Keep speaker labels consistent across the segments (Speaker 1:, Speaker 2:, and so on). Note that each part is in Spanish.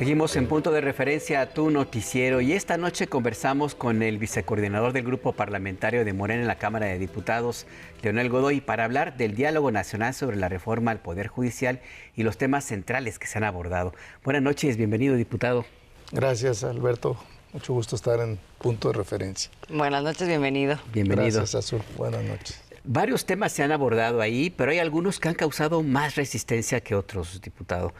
Speaker 1: Seguimos en Punto de Referencia a tu noticiero y esta noche conversamos con el vicecoordinador del Grupo Parlamentario de Morena en la Cámara de Diputados, Leonel Godoy, para hablar del diálogo nacional sobre la reforma al Poder Judicial y los temas centrales que se han abordado. Buenas noches, bienvenido, diputado.
Speaker 2: Gracias, Alberto. Mucho gusto estar en Punto de Referencia.
Speaker 3: Buenas noches, bienvenido.
Speaker 1: Bienvenido.
Speaker 2: Gracias, Azul. Buenas noches.
Speaker 1: Varios temas se han abordado ahí, pero hay algunos que han causado más resistencia que otros, diputado.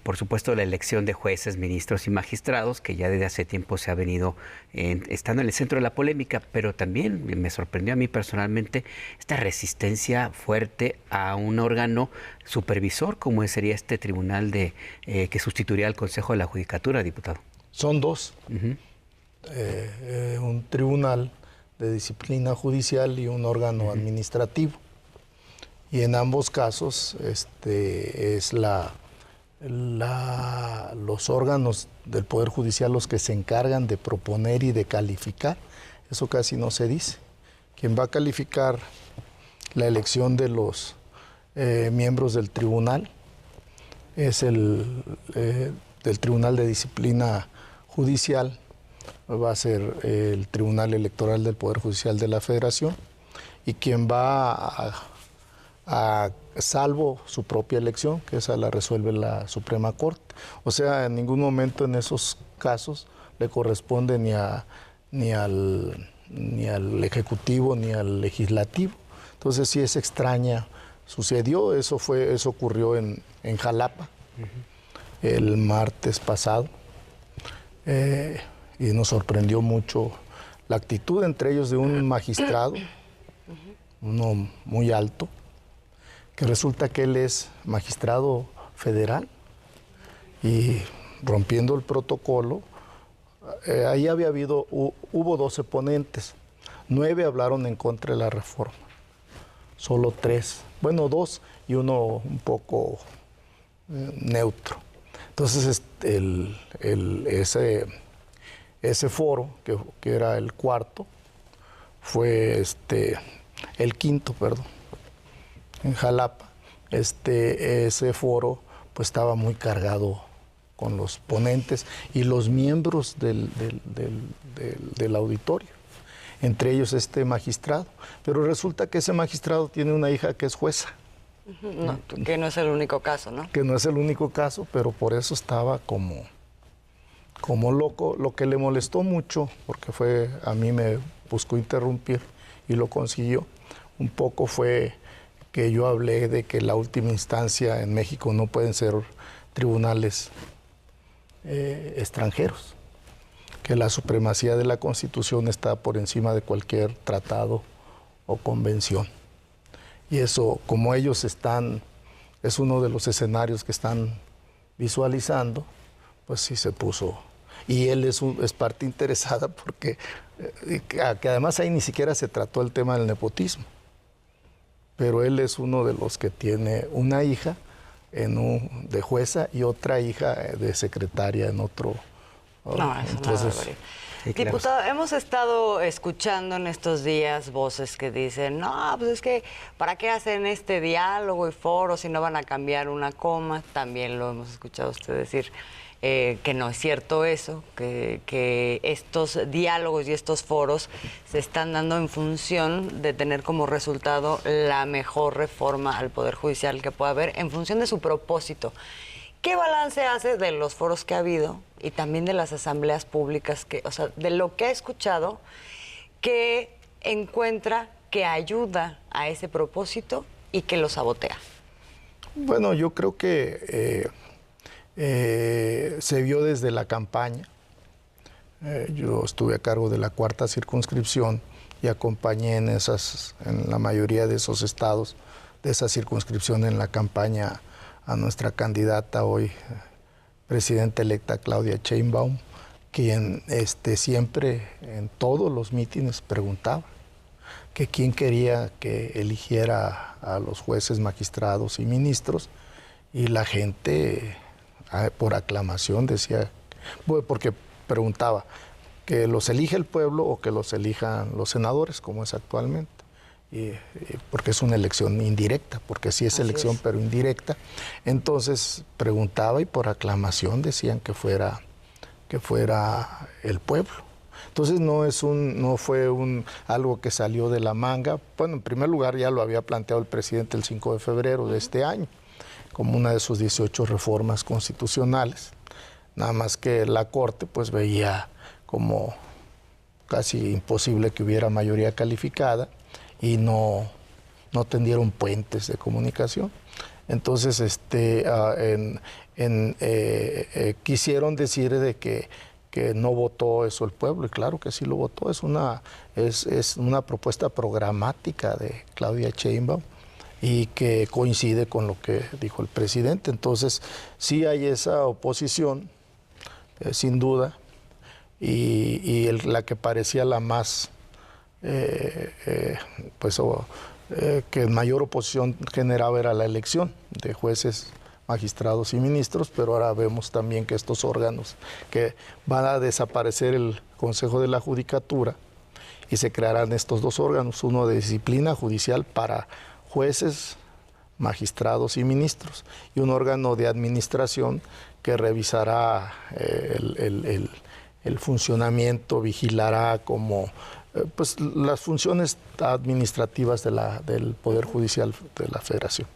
Speaker 1: Por supuesto, la elección de jueces, ministros y magistrados, que ya desde hace tiempo se ha venido estando en el centro de la polémica, pero también me sorprendió a mí personalmente esta resistencia fuerte a un órgano supervisor, como sería este tribunal que sustituiría al Consejo de la Judicatura, diputado.
Speaker 2: Son dos. Un tribunal de disciplina judicial y un órgano administrativo. Y en ambos casos es los órganos del Poder Judicial los que se encargan de proponer y de calificar. Eso casi no se dice. Quien va a calificar la elección de los miembros del tribunal es del Tribunal de Disciplina Judicial, va a ser el Tribunal Electoral del Poder Judicial de la Federación, y quien va a salvo su propia elección, que esa la resuelve la Suprema Corte. O sea, en ningún momento en esos casos le corresponde ni al Ejecutivo ni al Legislativo. Entonces sí es extraña. Sucedió, eso ocurrió en Jalapa el martes pasado, y nos sorprendió mucho la actitud entre ellos de un magistrado, uno muy alto, que resulta que él es magistrado federal, y rompiendo el protocolo, ahí hubo 12 ponentes, 9 hablaron en contra de la reforma, solo 3, bueno, 2 y uno un poco neutro. Entonces ese foro, que era el cuarto, fue el quinto, perdón, en Jalapa. Ese foro pues estaba muy cargado con los ponentes y los miembros del auditorio, entre ellos este magistrado. Pero resulta que ese magistrado tiene una hija que es jueza.
Speaker 3: No, que no es el único caso, ¿no?
Speaker 2: Que no es el único caso, pero por eso estaba como loco. Lo que le molestó mucho, porque a mí me buscó interrumpir y lo consiguió, un poco fue que yo hablé de que la última instancia en México no pueden ser tribunales extranjeros, que la supremacía de la Constitución está por encima de cualquier tratado o convención. Y eso, como ellos es uno de los escenarios que están visualizando, pues sí se puso. Y él es parte interesada porque que además ahí ni siquiera se trató el tema del nepotismo. Pero él es uno de los que tiene una hija de jueza y otra hija de secretaria en otro.
Speaker 3: No, eso entonces, sí, claro. Diputado, hemos estado escuchando en estos días voces que dicen, no, pues es que ¿para qué hacen este diálogo y foro si no van a cambiar una coma? También lo hemos escuchado a usted decir que no es cierto eso, que estos diálogos y estos foros se están dando en función de tener como resultado la mejor reforma al Poder Judicial que pueda haber, en función de su propósito. ¿Qué balance hace de los foros que ha habido y también de las asambleas públicas, o sea, de lo que ha escuchado, que encuentra que ayuda a ese propósito y que lo sabotea?
Speaker 2: Bueno, yo creo que se vio desde la campaña. Yo estuve a cargo de la 4ª circunscripción y acompañé en la mayoría de esos estados, de esa circunscripción, en la campaña a nuestra candidata hoy, presidenta electa Claudia Sheinbaum, quien siempre en todos los mítines preguntaba que quién quería que eligiera a los jueces, magistrados y ministros, y la gente por aclamación decía, porque preguntaba que los elige el pueblo o que los elijan los senadores, como es actualmente. porque es una elección indirecta, porque sí es elección pero indirecta. Entonces preguntaba y por aclamación decían que fuera el pueblo. Entonces no fue algo que salió de la manga. Bueno, en primer lugar ya lo había planteado el presidente el 5 de febrero de este año, como una de sus 18 reformas constitucionales. Nada más que la Corte pues veía como casi imposible que hubiera mayoría calificada y no tendieron puentes de comunicación. Entonces quisieron decir de que no votó eso el pueblo, y claro que sí lo votó. Es una propuesta programática de Claudia Sheinbaum y que coincide con lo que dijo el presidente. Entonces sí hay esa oposición, sin duda, y la que parecía la más que mayor oposición generaba era la elección de jueces, magistrados y ministros, pero ahora vemos también que estos órganos, que van a desaparecer el Consejo de la Judicatura y se crearán estos dos órganos, uno de disciplina judicial para jueces, magistrados y ministros, y un órgano de administración que revisará el funcionamiento, vigilará como pues las funciones administrativas del Poder Judicial de la Federación.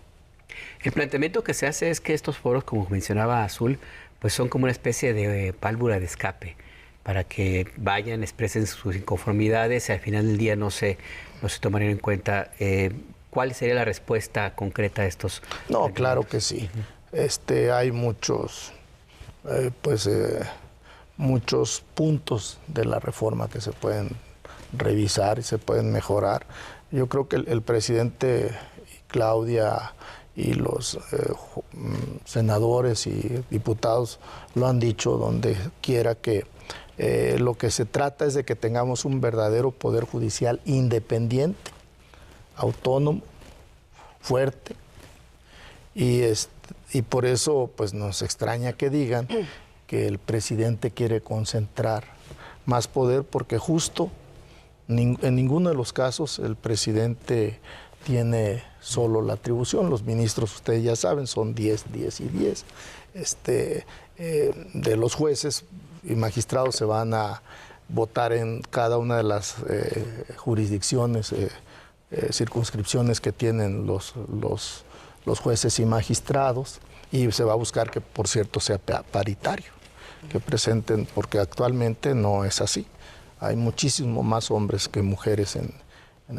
Speaker 1: El planteamiento que se hace es que estos foros, como mencionaba Azul, pues son como una especie de válvula de escape para que vayan, expresen sus inconformidades y al final del día no se tomarían en cuenta. ¿Cuál sería la respuesta concreta a estos?
Speaker 2: No, claro que sí. Hay muchos puntos de la reforma que se pueden revisar y se pueden mejorar. Yo creo que el presidente Claudia y los senadores y diputados lo han dicho donde quiera, que lo que se trata es de que tengamos un verdadero poder judicial independiente, autónomo, fuerte, y por eso pues nos extraña que digan que el presidente quiere concentrar más poder, porque justo en ninguno de los casos el presidente tiene solo la atribución. Los ministros, ustedes ya saben, son 10, 10 y 10. De los jueces y magistrados se van a votar en cada una de las jurisdicciones, circunscripciones que tienen los jueces y magistrados, y se va a buscar que, por cierto, sea paritario, que presenten, porque actualmente no es así. Hay muchísimo más hombres que mujeres en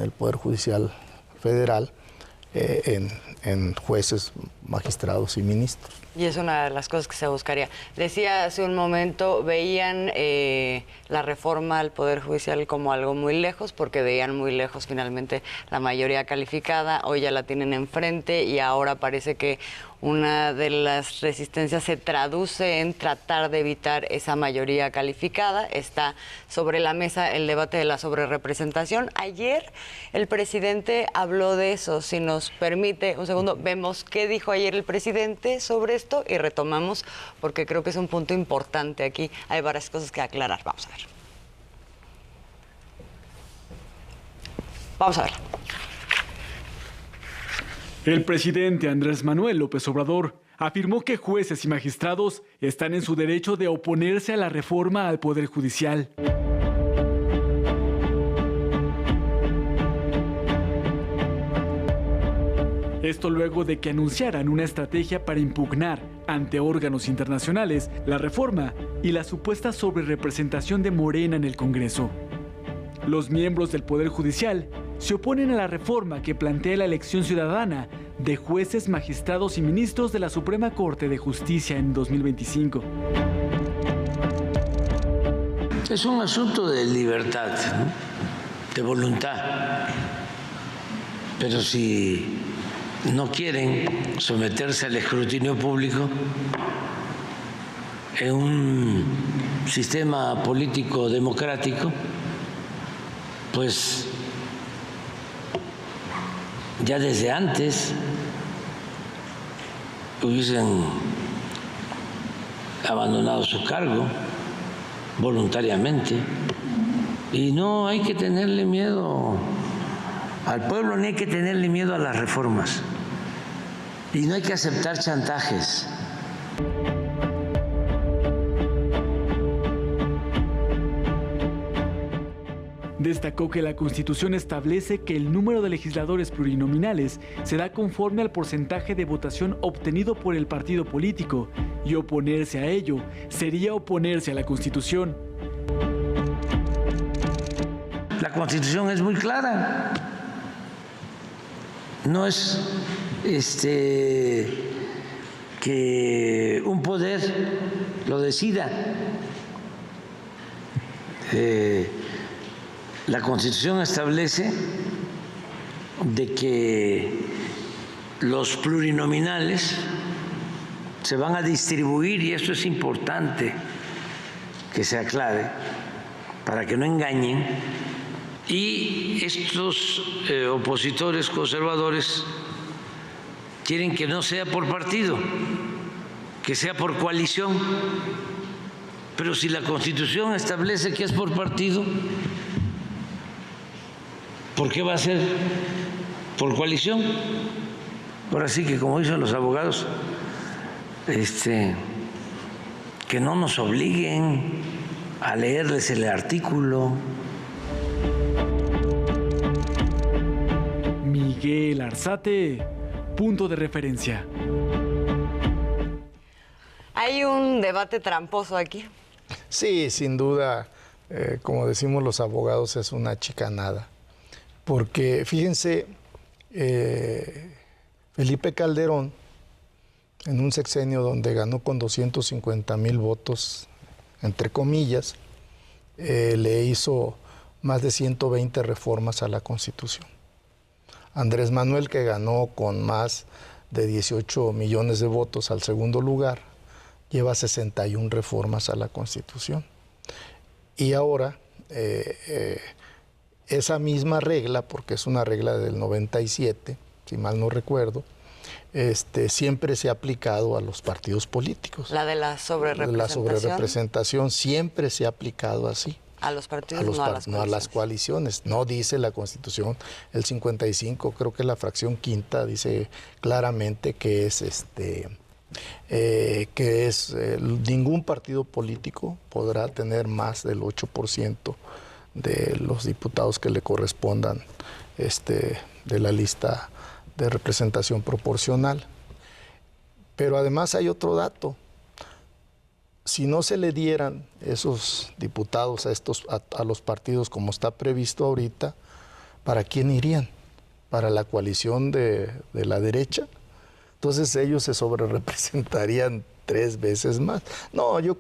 Speaker 2: el Poder Judicial Federal, en jueces, magistrados y ministros.
Speaker 3: Y es una de las cosas que se buscaría. Decía hace un momento, veían la reforma al Poder Judicial como algo muy lejos, porque veían muy lejos finalmente la mayoría calificada. Hoy ya la tienen enfrente y ahora parece que una de las resistencias se traduce en tratar de evitar esa mayoría calificada. Está sobre la mesa el debate de la sobrerepresentación. Ayer el presidente habló de eso. Si nos permite un segundo, vemos qué dijo ayer el presidente sobre esto y retomamos, porque creo que es un punto importante aquí. Hay varias cosas que aclarar. Vamos a ver. Vamos a ver.
Speaker 4: El presidente Andrés Manuel López Obrador afirmó que jueces y magistrados están en su derecho de oponerse a la reforma al Poder Judicial. Esto luego de que anunciaran una estrategia para impugnar ante órganos internacionales la reforma y la supuesta sobrerepresentación de Morena en el Congreso. Los miembros del Poder Judicial se oponen a la reforma que plantea la elección ciudadana de jueces, magistrados y ministros de la Suprema Corte de Justicia en 2025.
Speaker 5: Es un asunto de libertad, ¿no? De voluntad. Pero si no quieren someterse al escrutinio público en un sistema político democrático, pues ya desde antes hubiesen abandonado su cargo voluntariamente. Y no hay que tenerle miedo Al pueblo ni hay que tenerle miedo a las reformas y no hay que aceptar chantajes.
Speaker 4: Destacó que la Constitución establece que el número de legisladores plurinominales será conforme al porcentaje de votación obtenido por el partido político, y oponerse a ello sería oponerse a la Constitución.
Speaker 5: La Constitución es muy clara. No es que un poder lo decida. La Constitución establece de que los plurinominales se van a distribuir, y esto es importante que se aclare para que no engañen, y estos opositores conservadores quieren que no sea por partido, que sea por coalición. Pero si la Constitución establece que es por partido, ¿por qué va a ser por coalición? Ahora sí que, como dicen los abogados, que no nos obliguen a leerles el artículo.
Speaker 4: Miguel Arzate, punto de referencia.
Speaker 3: Hay un debate tramposo aquí.
Speaker 2: Sí, sin duda, como decimos los abogados, es una chicanada. Porque fíjense, Felipe Calderón, en un sexenio donde ganó con 250,000 votos, entre comillas, le hizo más de 120 reformas a la Constitución. Andrés Manuel, que ganó con más de 18 millones de votos al segundo lugar, lleva 61 reformas a la Constitución. Y ahora, esa misma regla, porque es una regla del 97, si mal no recuerdo, siempre se ha aplicado a los partidos políticos.
Speaker 3: La de la sobrerepresentación.
Speaker 2: La sobrerepresentación siempre se ha aplicado así.
Speaker 3: A los partidos, no
Speaker 2: a las coaliciones. No dice la Constitución, el 55, creo que la fracción quinta dice claramente que ningún partido político podrá tener más del 8% de los diputados que le correspondan de la lista de representación proporcional. Pero además hay otro dato. Si no se le dieran esos diputados a los partidos como está previsto ahorita, ¿para quién irían? ¿Para la coalición de la derecha? Entonces ellos se sobrerepresentarían 3 veces más. No, yo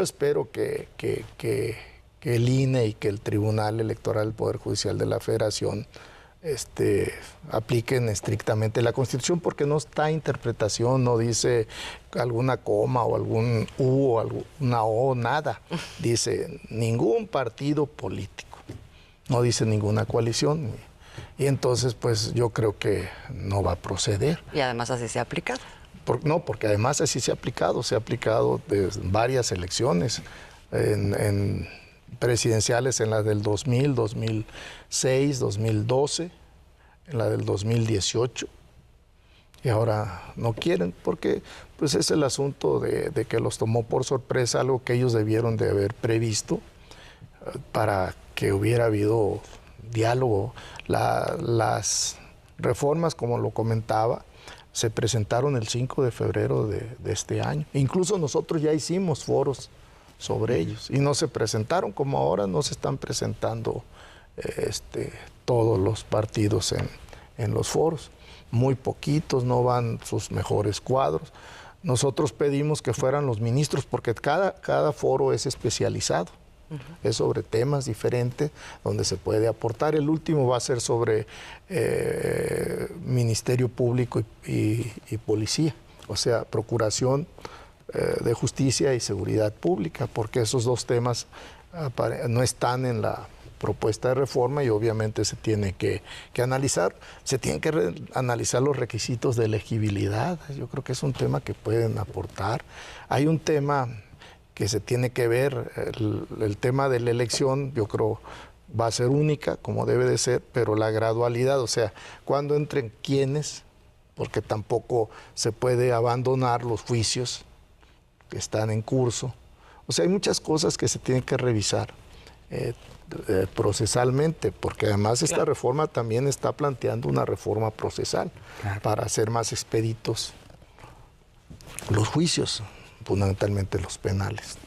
Speaker 2: espero que el INE y que el Tribunal Electoral del Poder Judicial de la Federación apliquen estrictamente la Constitución, porque no está interpretación, no dice alguna coma o algún U o alguna O, nada. Dice ningún partido político, no dice ninguna coalición. Y entonces, pues yo creo que no va a proceder.
Speaker 3: Y además así se ha aplicado.
Speaker 2: Porque además así se ha aplicado desde varias elecciones, en presidenciales, en la del 2000, 2006, 2012, en la del 2018, y ahora no quieren, porque pues es el asunto de que los tomó por sorpresa, algo que ellos debieron de haber previsto para que hubiera habido diálogo. Las reformas, como lo comentaba, se presentaron el 5 de febrero de este año. Incluso nosotros ya hicimos foros sobre ellos y no se presentaron, como ahora no se están presentando todos los partidos en los foros. Muy poquitos, no van sus mejores cuadros. Nosotros pedimos que fueran los ministros, porque cada foro es especializado. Es sobre temas diferentes donde se puede aportar. El último va a ser sobre Ministerio Público y Policía, o sea, Procuración de Justicia y Seguridad Pública, porque esos dos temas no están en la propuesta de reforma y obviamente se tiene que analizar. Se tienen que analizar los requisitos de elegibilidad. Yo creo que es un tema que pueden aportar. Hay un tema que se tiene que ver, el tema de la elección, yo creo, va a ser única, como debe de ser, pero la gradualidad, o sea, cuando entren quiénes, porque tampoco se puede abandonar los juicios que están en curso. O sea, hay muchas cosas que se tienen que revisar procesalmente, porque además esta reforma también está planteando una reforma procesal para hacer más expeditos los juicios, fundamentalmente los penales.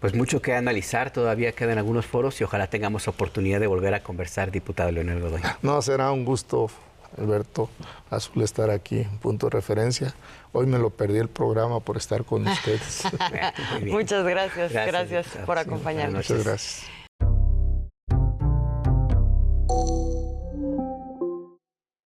Speaker 1: Pues mucho que analizar, todavía quedan algunos foros y ojalá tengamos oportunidad de volver a conversar, diputado Leonel Godoy.
Speaker 2: No, será un gusto, Alberto Azul, estar aquí en Punto de Referencia. Hoy me lo perdí el programa por estar con ustedes.
Speaker 3: Muchas gracias por acompañarnos.
Speaker 2: Muchas gracias.